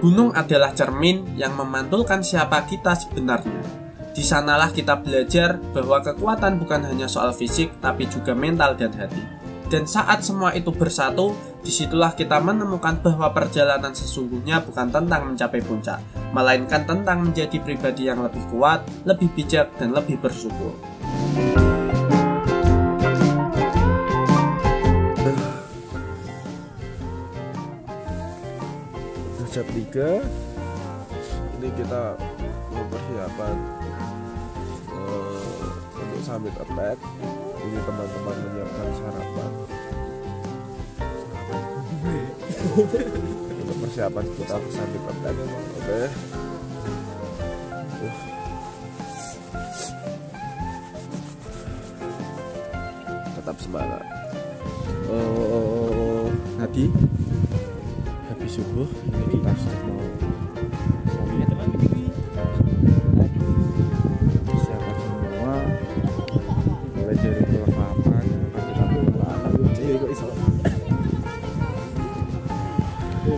Gunung adalah cermin yang memantulkan siapa kita sebenarnya. Di sanalah kita belajar bahwa kekuatan bukan hanya soal fisik, tapi juga mental dan hati. Dan saat semua itu bersatu, disitulah kita menemukan bahwa perjalanan sesungguhnya bukan tentang mencapai puncak, melainkan tentang menjadi pribadi yang lebih kuat, lebih bijak, dan lebih bersyukur. Jam 3 ini kita mempersiapkan untuk summit attack. Ini teman-teman menyiapkan sarapan untuk persiapan kita ke summit attack. Oke. Tetap semangat. Tadi habis subuh ini kita sudah mau persiapan semua, mulai dari kelengkapan kita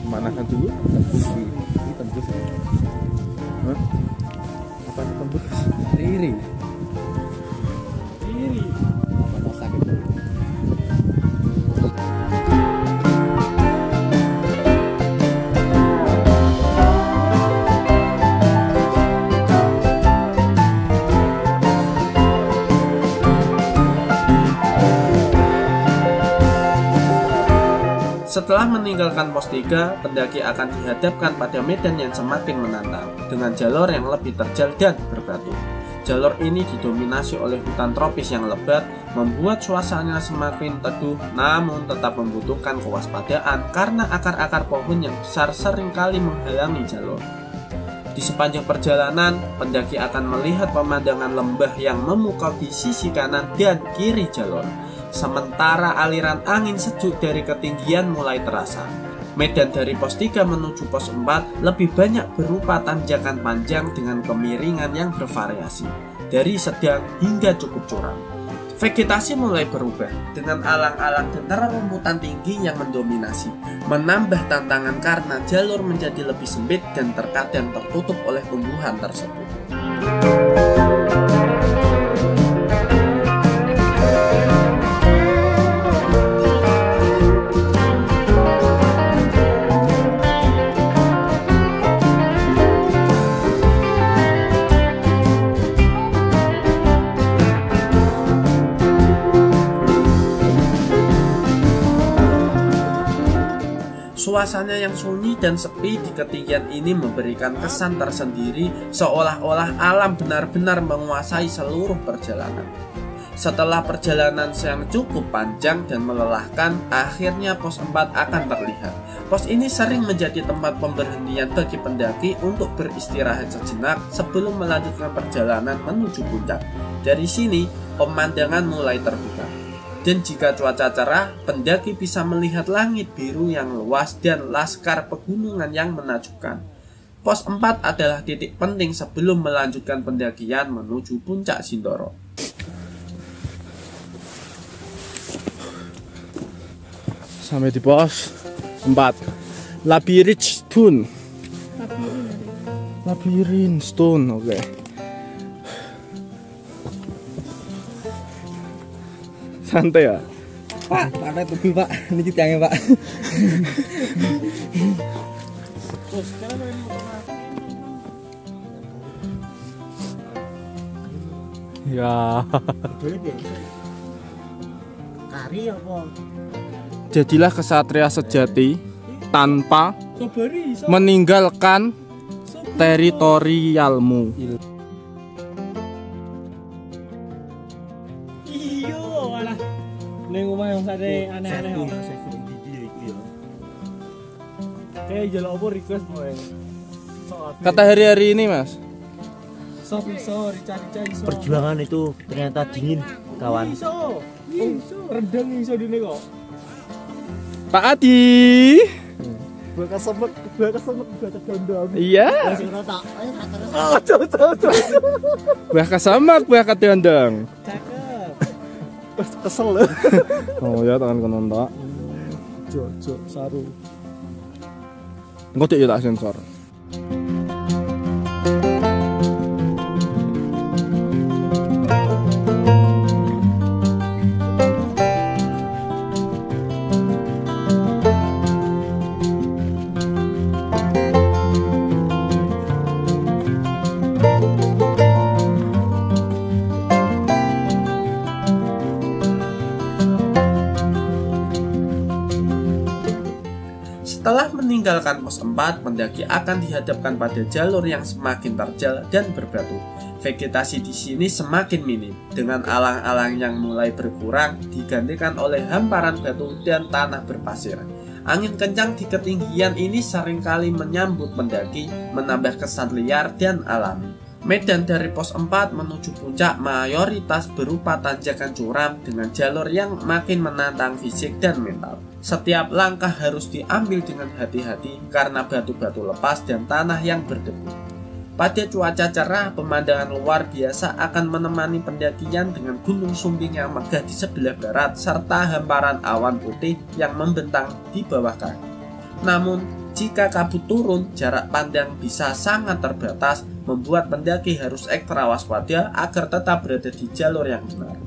pemanasan dulu. Tembus apa tembus riri apa sakit. Setelah meninggalkan pos 3, pendaki akan dihadapkan pada medan yang semakin menantang, dengan jalur yang lebih terjal dan berbatu. Jalur ini didominasi oleh hutan tropis yang lebat, membuat suasana semakin teduh, namun tetap membutuhkan kewaspadaan karena akar-akar pohon yang besar seringkali menghalangi jalur. Di sepanjang perjalanan, pendaki akan melihat pemandangan lembah yang memukau di sisi kanan dan kiri jalur. Sementara aliran angin sejuk dari ketinggian mulai terasa. Medan dari pos 3 menuju pos 4 lebih banyak berupa tanjakan panjang dengan kemiringan yang bervariasi, dari sedang hingga cukup curam. Vegetasi mulai berubah, dengan alang-alang dan rerumputan tinggi yang mendominasi, menambah tantangan karena jalur menjadi lebih sempit dan terkadang tertutup oleh tumbuhan tersebut. Suasana yang sunyi dan sepi di ketinggian ini memberikan kesan tersendiri, seolah-olah alam benar-benar menguasai seluruh perjalanan. Setelah perjalanan yang cukup panjang dan melelahkan, akhirnya pos 4 akan terlihat. Pos ini sering menjadi tempat pemberhentian bagi pendaki untuk beristirahat sejenak sebelum melanjutkan perjalanan menuju puncak. Dari sini, pemandangan mulai terbuka. Dan jika cuaca cerah, pendaki bisa melihat langit biru yang luas dan laskar pegunungan yang menakjubkan. Pos 4 adalah titik penting sebelum melanjutkan pendakian menuju puncak Sindoro. Sampai di pos 4. Labirin Stone. Labirin Stone, oke. Santai ya. Pak, ada tubuh Pak, ini tiangnya Pak. Ya. Kari apa? Jadilah kesatria sejati tanpa meninggalkan teritorialmu. Ning omah yang sate aneh-aneh kok. Kayak jalur apa request boy. Kata hari-hari ini, Mas. Iso rica-rica iso. Perjuangan itu ternyata dingin, kawan. Iso. Rendang iso dine kok. Pak Adi. Buah kesemek buah kedondong. Iya. Buah kesemek, buah kedondong. Cakep. Kesel loh. Oh ya tangan kono ndak. Jojo saru. Engko cek ya tak sensor. Setelah meninggalkan pos 4, pendaki akan dihadapkan pada jalur yang semakin terjal dan berbatu. Vegetasi di sini semakin minim, dengan alang-alang yang mulai berkurang digantikan oleh hamparan batu dan tanah berpasir. Angin kencang di ketinggian ini seringkali menyambut pendaki, menambah kesan liar dan alami. Medan dari pos 4 menuju puncak mayoritas berupa tanjakan curam dengan jalur yang makin menantang fisik dan mental. Setiap langkah harus diambil dengan hati-hati karena batu-batu lepas dan tanah yang berdebu. Pada cuaca cerah, pemandangan luar biasa akan menemani pendakian dengan gunung sumbing yang megah di sebelah barat serta hamparan awan putih yang membentang di bawah kaki. Namun, jika kabut turun, jarak pandang bisa sangat terbatas, membuat pendaki harus ekstra waspada agar tetap berada di jalur yang benar.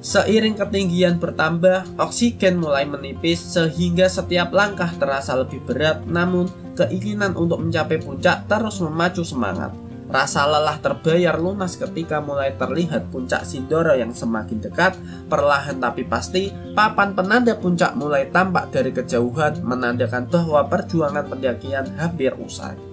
Seiring ketinggian bertambah, oksigen mulai menipis sehingga setiap langkah terasa lebih berat, namun keinginan untuk mencapai puncak terus memacu semangat. Rasa lelah terbayar lunas ketika mulai terlihat puncak Sindoro yang semakin dekat. Perlahan tapi pasti, papan penanda puncak mulai tampak dari kejauhan, menandakan bahwa perjuangan pendakian hampir usai.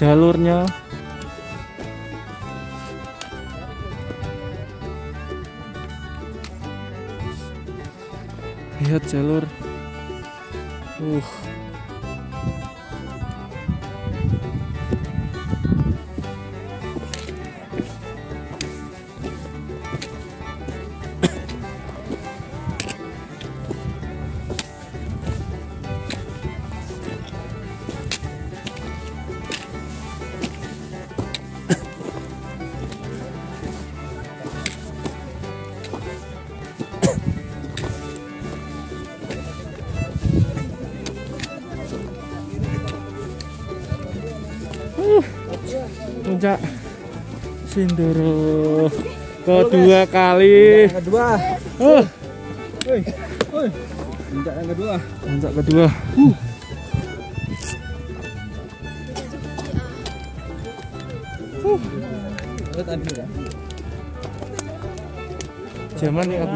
Jalurnya lihat jalur puncak Sindoro kedua kali. Kedua. Puncak yang kedua. Puncak kedua. Zaman nih Abu.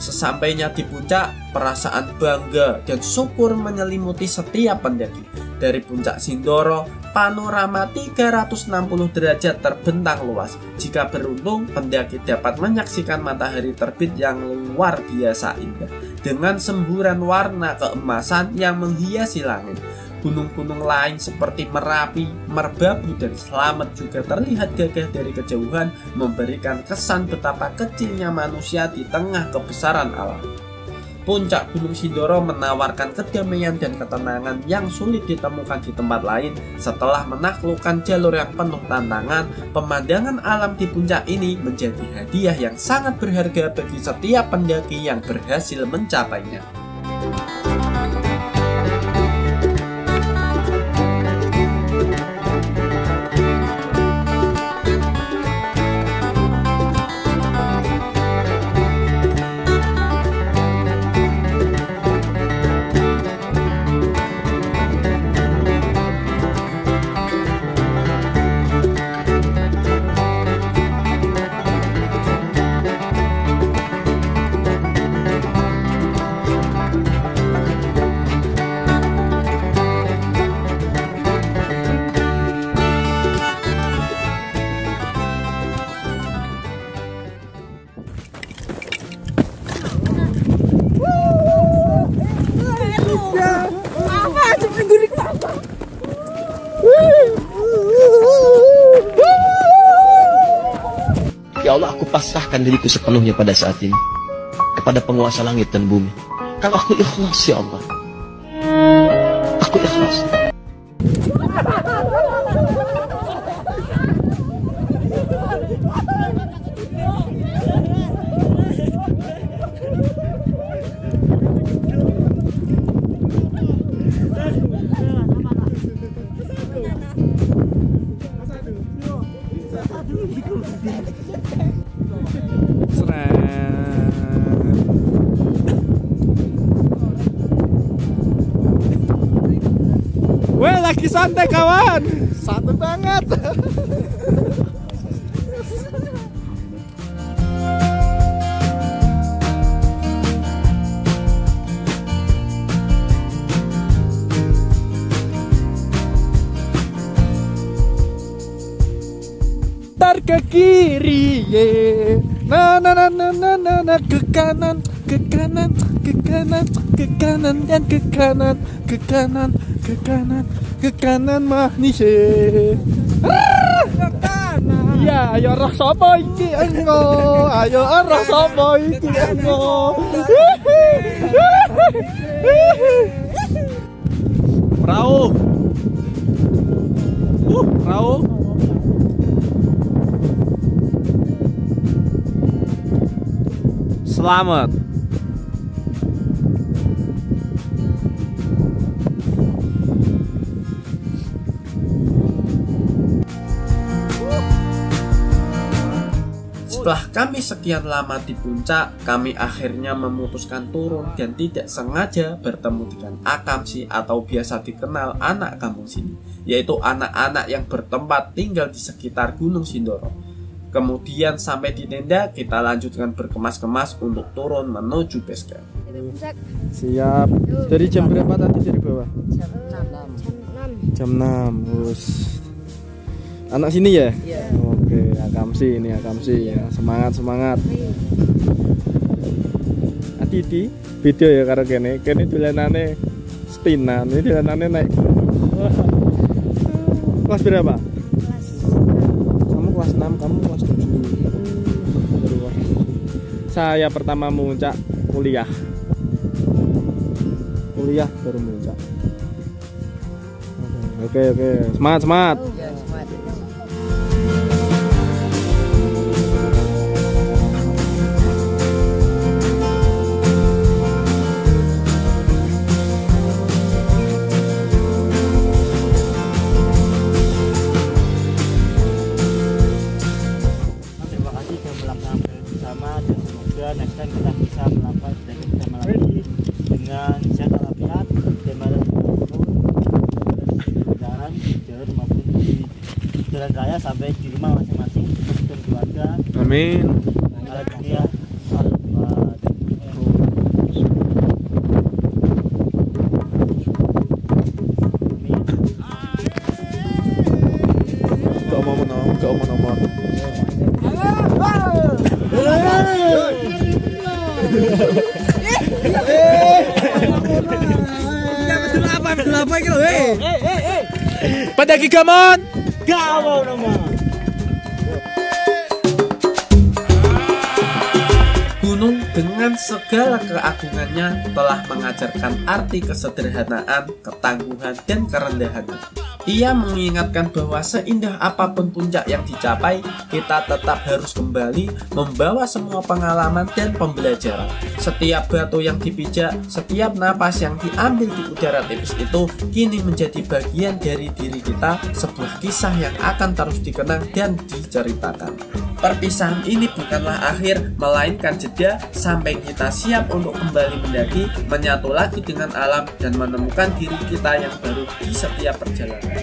Sesampainya di puncak, perasaan bangga dan syukur menyelimuti setiap pendaki. Dari puncak Sindoro, panorama 360 derajat terbentang luas. Jika beruntung, pendaki dapat menyaksikan matahari terbit yang luar biasa indah, dengan semburan warna keemasan yang menghiasi langit. Gunung-gunung lain seperti Merapi, Merbabu, dan Slamet juga terlihat gagah dari kejauhan, memberikan kesan betapa kecilnya manusia di tengah kebesaran alam. Puncak Gunung Sindoro menawarkan kedamaian dan ketenangan yang sulit ditemukan di tempat lain. Setelah menaklukkan jalur yang penuh tantangan, pemandangan alam di puncak ini menjadi hadiah yang sangat berharga bagi setiap pendaki yang berhasil mencapainya. Ya Allah, aku pasrahkan diriku sepenuhnya pada saat ini kepada penguasa langit dan bumi. Kalau aku ikhlas ya Allah, aku ikhlas. Weh, lagi santai kawan. Santai banget. Tar ke kiri ye. Na na na na na na, na. Ke kanan, ke kanan, ke kanan, ke kanan dan ke kanan, ke kanan, ke kanan, ke kanan manis ye. Iya, ayo roh sapa iki engko? Ayo roh sapa iki engko? Perahu. Perahu. Selamat. Setelah kami sekian lama di puncak, kami akhirnya memutuskan turun dan tidak sengaja bertemu dengan Akamsi atau biasa dikenal anak kampung sini, yaitu anak-anak yang bertempat tinggal di sekitar Gunung Sindoro. Kemudian sampai di tenda, kita lanjutkan berkemas-kemas untuk turun menuju base camp. Siap. Dari jam berapa tadi dari bawah? Jam 6. Anak sini ya? Iya. Oke, Akamsi ini Akamsi ya. Semangat. Hati-hati. Video ya karo kene. Kene dolanane stinan, ini dolanane naik. Kelas berapa? Kamu kelas 6, kamu kelas 7. Saya pertama muncak kuliah baru muncak. Oke. Semangat. Next time kita bisa melakukan bersama lagi dengan senjata latihan dan kendaraan jalan maupun di jalan raya sampai di rumah masing-masing dan keluarga. Amin. Alhamdulillah. Gak omong-omong. Betul apa gitu, pada gigamon. Gawo nama. Gunung dengan segala keagungannya telah mengajarkan arti kesederhanaan, ketangguhan, dan kerendahan hati. Ia mengingatkan bahwa seindah apapun puncak yang dicapai, kita tetap harus kembali membawa semua pengalaman dan pembelajaran. Setiap batu yang dipijak, setiap napas yang diambil di udara tipis itu kini menjadi bagian dari diri kita, sebuah kisah yang akan terus dikenang dan diceritakan. Perpisahan ini bukanlah akhir, melainkan jeda sampai kita siap untuk kembali mendaki, menyatu lagi dengan alam, dan menemukan diri kita yang baru di setiap perjalanan.